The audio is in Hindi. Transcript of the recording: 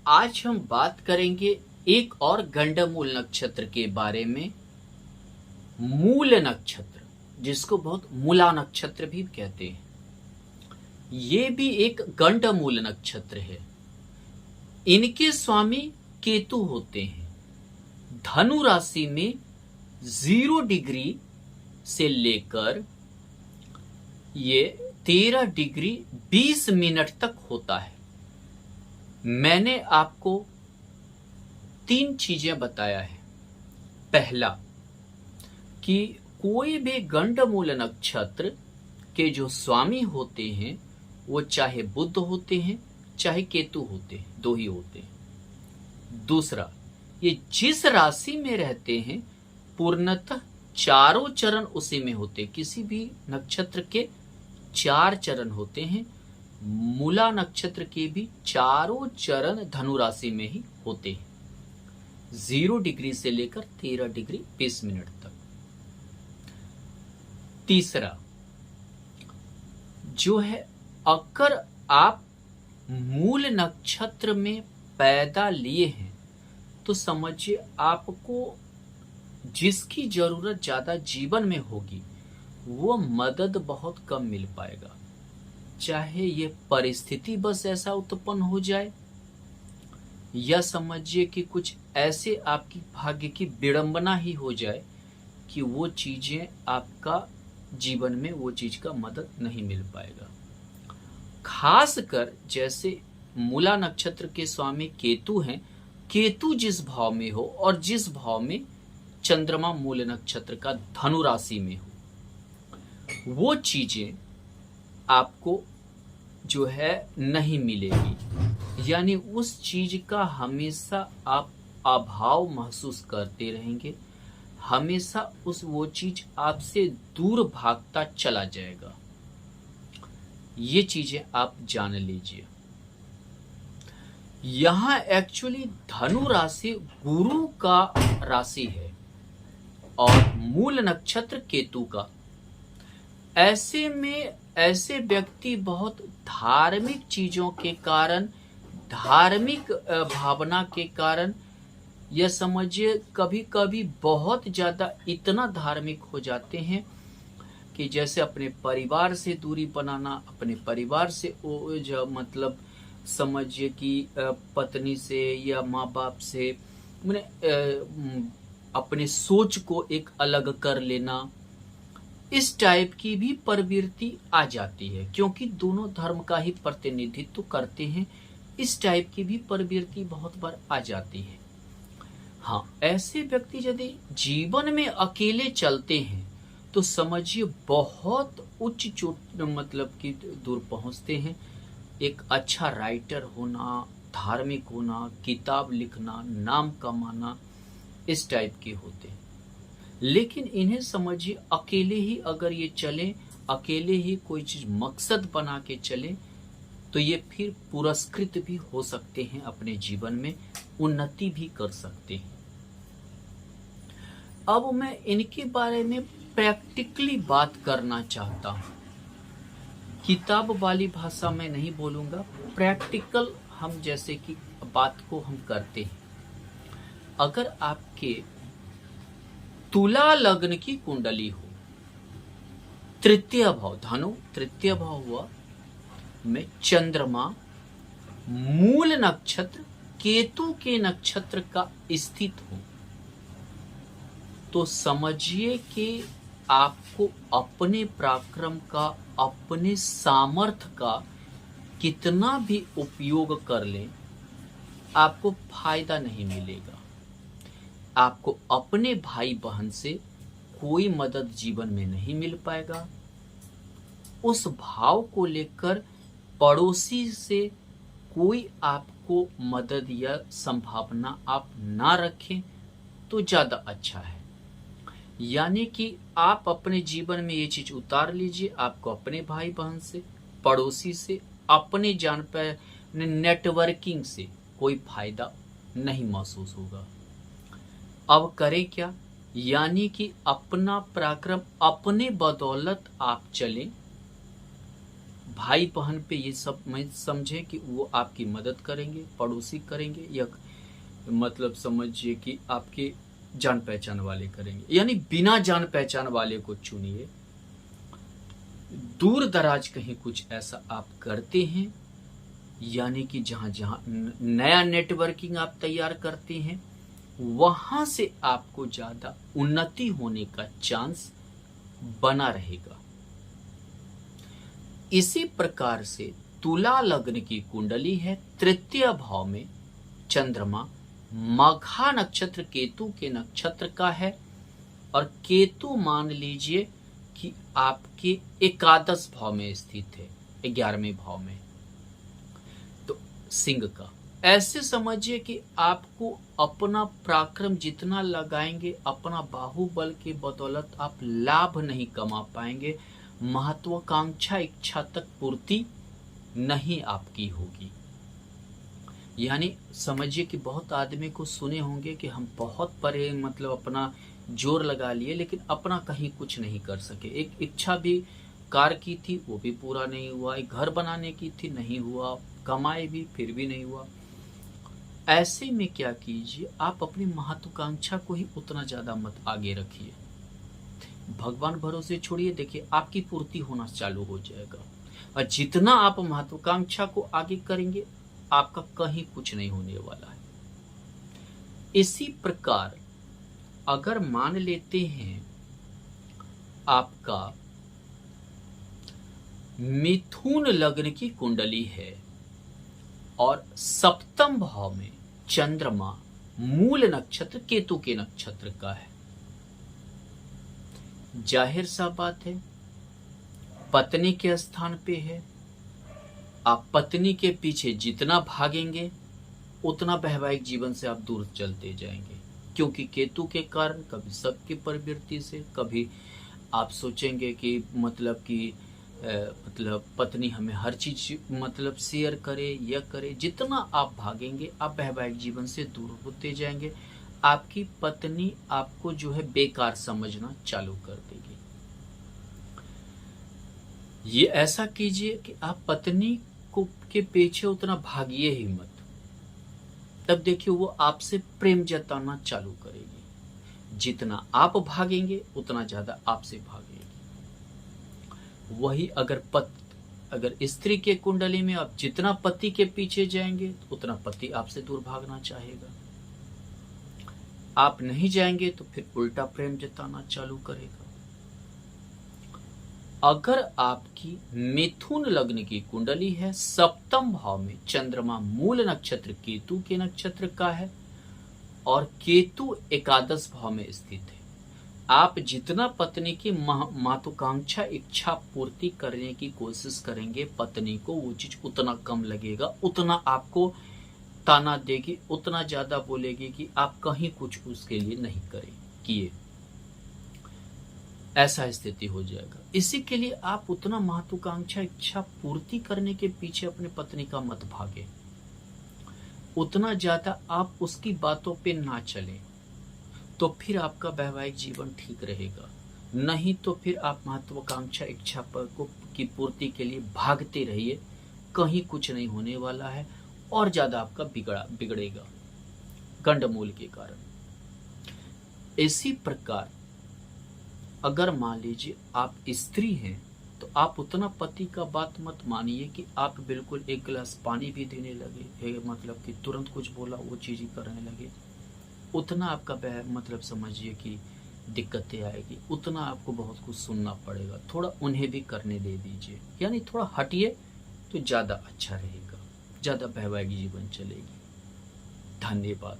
आज हम बात करेंगे एक और गंडमूल नक्षत्र के बारे में। मूल नक्षत्र, जिसको बहुत मूला नक्षत्र भी कहते हैं, ये भी एक गंडमूल नक्षत्र है। इनके स्वामी केतु होते हैं। धनु राशि में 0 डिग्री से लेकर ये 13 डिग्री 20 मिनट तक होता है। मैंने आपको 3 चीजें बताया है। पहला कि कोई भी गंडमूल नक्षत्र के जो स्वामी होते हैं वो चाहे बुध होते हैं चाहे केतु होते हैं, 2 ही होते हैं। दूसरा, ये जिस राशि में रहते हैं पूर्णतः चारों चरण उसी में होते हैं। किसी भी नक्षत्र के 4 चरण होते हैं। मूला नक्षत्र के भी चारों चरण धनु राशि में ही होते हैं, 0 डिग्री से लेकर 13 डिग्री 20 मिनट तक। तीसरा जो है, अगर आप मूल नक्षत्र में पैदा लिए हैं तो समझिए आपको जिसकी जरूरत ज्यादा जीवन में होगी वो मदद बहुत कम मिल पाएगा। चाहे ये परिस्थिति बस ऐसा उत्पन्न हो जाए, या समझिए कि कुछ ऐसे आपकी भाग्य की विडंबना ही हो जाए कि वो चीजें आपका जीवन में वो चीज का मदद नहीं मिल पाएगा। खासकर जैसे मूला नक्षत्र के स्वामी केतु हैं, केतु जिस भाव में हो और जिस भाव में चंद्रमा मूल नक्षत्र का धनु राशि में हो, वो चीजें आपको जो है नहीं मिलेगी। यानी उस चीज का हमेशा आप अभाव महसूस करते रहेंगे, हमेशा वो चीज आपसे दूर भागता चला जाएगा। ये चीजें आप जान लीजिए। यहां एक्चुअली धनु राशि गुरु का राशि है और मूल नक्षत्र केतु का। ऐसे में ऐसे व्यक्ति बहुत धार्मिक चीजों के कारण, धार्मिक भावना के कारण, यह समझिए कभी कभी बहुत ज्यादा इतना धार्मिक हो जाते हैं कि जैसे अपने परिवार से दूरी बनाना, अपने परिवार से मतलब समझिए कि पत्नी से या माँ बाप से अपने सोच को एक अलग कर लेना, इस टाइप की भी प्रवृत्ति आ जाती है, क्योंकि दोनों धर्म का ही प्रतिनिधित्व करते हैं। इस टाइप की भी प्रवृत्ति बहुत बार आ जाती है। हाँ, ऐसे व्यक्ति यदि जीवन में अकेले चलते हैं तो समझिए बहुत उच्च चोट मतलब कि दूर पहुंचते हैं। एक अच्छा राइटर होना, धार्मिक होना, किताब लिखना, नाम कमाना, इस टाइप के होते हैं। लेकिन इन्हें समझिए अकेले ही अगर ये चले, अकेले ही कोई चीज मकसद बना के चले तो ये फिर पुरस्कृत भी हो सकते हैं, अपने जीवन में उन्नति भी कर सकते हैं। अब मैं इनके बारे में प्रैक्टिकली बात करना चाहता हूं। किताब वाली भाषा में नहीं बोलूंगा, प्रैक्टिकल हम जैसे कि बात को हम करते हैं। अगर आपके तुला लग्न की कुंडली हो, तृतीय भाव धनु, तृतीय भाव हुआ में चंद्रमा मूल नक्षत्र केतु के नक्षत्र का स्थित हो, तो समझिए कि आपको अपने पराक्रम का, अपने सामर्थ्य का कितना भी उपयोग कर लें, आपको फायदा नहीं मिलेगा। आपको अपने भाई बहन से कोई मदद जीवन में नहीं मिल पाएगा। उस भाव को लेकर पड़ोसी से कोई आपको मदद या संभावना आप ना रखें तो ज्यादा अच्छा है। यानी कि आप अपने जीवन में ये चीज उतार लीजिए, आपको अपने भाई बहन से, पड़ोसी से, अपने जान पर नेटवर्किंग से कोई फायदा नहीं महसूस होगा। अब करें क्या? यानी कि अपना पराक्रम अपने बदौलत आप चलें, भाई बहन पे ये सब मत समझे कि वो आपकी मदद करेंगे, पड़ोसी करेंगे, या मतलब समझिए कि आपके जान पहचान वाले करेंगे। यानी बिना जान पहचान वाले को चुनिए। दूर दराज कहीं कुछ ऐसा आप करते हैं, यानी कि जहां जहां नया नेटवर्किंग आप तैयार करते हैं, वहां से आपको ज्यादा उन्नति होने का चांस बना रहेगा। इसी प्रकार से तुला लग्न की कुंडली है, तृतीय भाव में चंद्रमा मघा नक्षत्र केतु के नक्षत्र का है, और केतु मान लीजिए कि आपके एकादश भाव में स्थित है, 11वें भाव में, तो सिंह का। ऐसे समझिए कि आपको अपना पराक्रम जितना लगाएंगे, अपना बाहुबल के बदौलत आप लाभ नहीं कमा पाएंगे, महत्वाकांक्षा इच्छा तक पूर्ति नहीं आपकी होगी। यानी समझिए कि बहुत आदमी को सुने होंगे कि हम बहुत परे मतलब अपना जोर लगा लिए, लेकिन अपना कहीं कुछ नहीं कर सके। एक इच्छा भी कार की थी, वो भी पूरा नहीं हुआ, एक घर बनाने की थी, नहीं हुआ, कमाए भी, फिर भी नहीं हुआ। ऐसे में क्या कीजिए, आप अपनी महत्वाकांक्षा को ही उतना ज्यादा मत आगे रखिए, भगवान भरोसे छोड़िए, देखिए आपकी पूर्ति होना चालू हो जाएगा। और जितना आप महत्वाकांक्षा को आगे करेंगे, आपका कहीं कुछ नहीं होने वाला है। इसी प्रकार अगर मान लेते हैं आपका मिथुन लग्न की कुंडली है और सप्तम भाव में चंद्रमा मूल नक्षत्र केतु के नक्षत्र का है, जाहिर सा बात है पत्नी के स्थान पे है। आप पत्नी के पीछे जितना भागेंगे, उतना वैवाहिक जीवन से आप दूर चलते जाएंगे, क्योंकि केतु के कारण कभी सबकी प्रवृत्ति से, कभी आप सोचेंगे कि मतलब कि मतलब पत्नी हमें हर चीज मतलब शेयर करे, यह करे। जितना आप भागेंगे, आप वैवाहिक जीवन से दूर होते जाएंगे। आपकी पत्नी आपको जो है बेकार समझना चालू कर देगी। ये ऐसा कीजिए कि आप पत्नी को के पीछे उतना भागिए ही मत, तब देखिए वो आपसे प्रेम जताना चालू करेगी। जितना आप भागेंगे, उतना ज्यादा आपसे भागेगी। वही अगर स्त्री के कुंडली में आप जितना पति के पीछे जाएंगे, उतना पति आपसे दूर भागना चाहेगा। आप नहीं जाएंगे तो फिर उल्टा प्रेम जताना चालू करेगा। अगर आपकी मिथुन लग्न की कुंडली है, सप्तम भाव में चंद्रमा मूल नक्षत्र केतु के नक्षत्र का है और केतु एकादश भाव में स्थित है, आप जितना पत्नी की महत्वाकांक्षा इच्छा पूर्ति करने की कोशिश करेंगे, पत्नी को वो चीज उतना कम लगेगा, उतना आपको ताना देगी, उतना ज्यादा बोलेगी कि आप कहीं कुछ उसके लिए नहीं किए। ऐसा स्थिति हो जाएगा। इसी के लिए आप उतना महत्वाकांक्षा इच्छा पूर्ति करने के पीछे अपने पत्नी का मत भागे, उतना ज्यादा आप उसकी बातों पे ना चले, तो फिर आपका वैवाहिक जीवन ठीक रहेगा। नहीं तो फिर आप महत्वाकांक्षा इच्छा की पूर्ति के लिए भागते रहिए, कहीं कुछ नहीं होने वाला है और ज्यादा आपका बिगड़ेगा गंडमूल के कारण। इसी प्रकार अगर मान लीजिए आप स्त्री हैं, तो आप उतना पति का बात मत मानिए कि आप बिल्कुल एक गिलास पानी भी देने लगे, मतलब कि तुरंत कुछ बोला वो चीज ही करने लगे, उतना आपका मतलब समझिए कि दिक्कतें आएगी, उतना आपको बहुत कुछ सुनना पड़ेगा। थोड़ा उन्हें भी करने दे दीजिए, यानी थोड़ा हटिए तो ज़्यादा अच्छा रहेगा, ज़्यादा वैवाहिक जीवन चलेगी। धन्यवाद।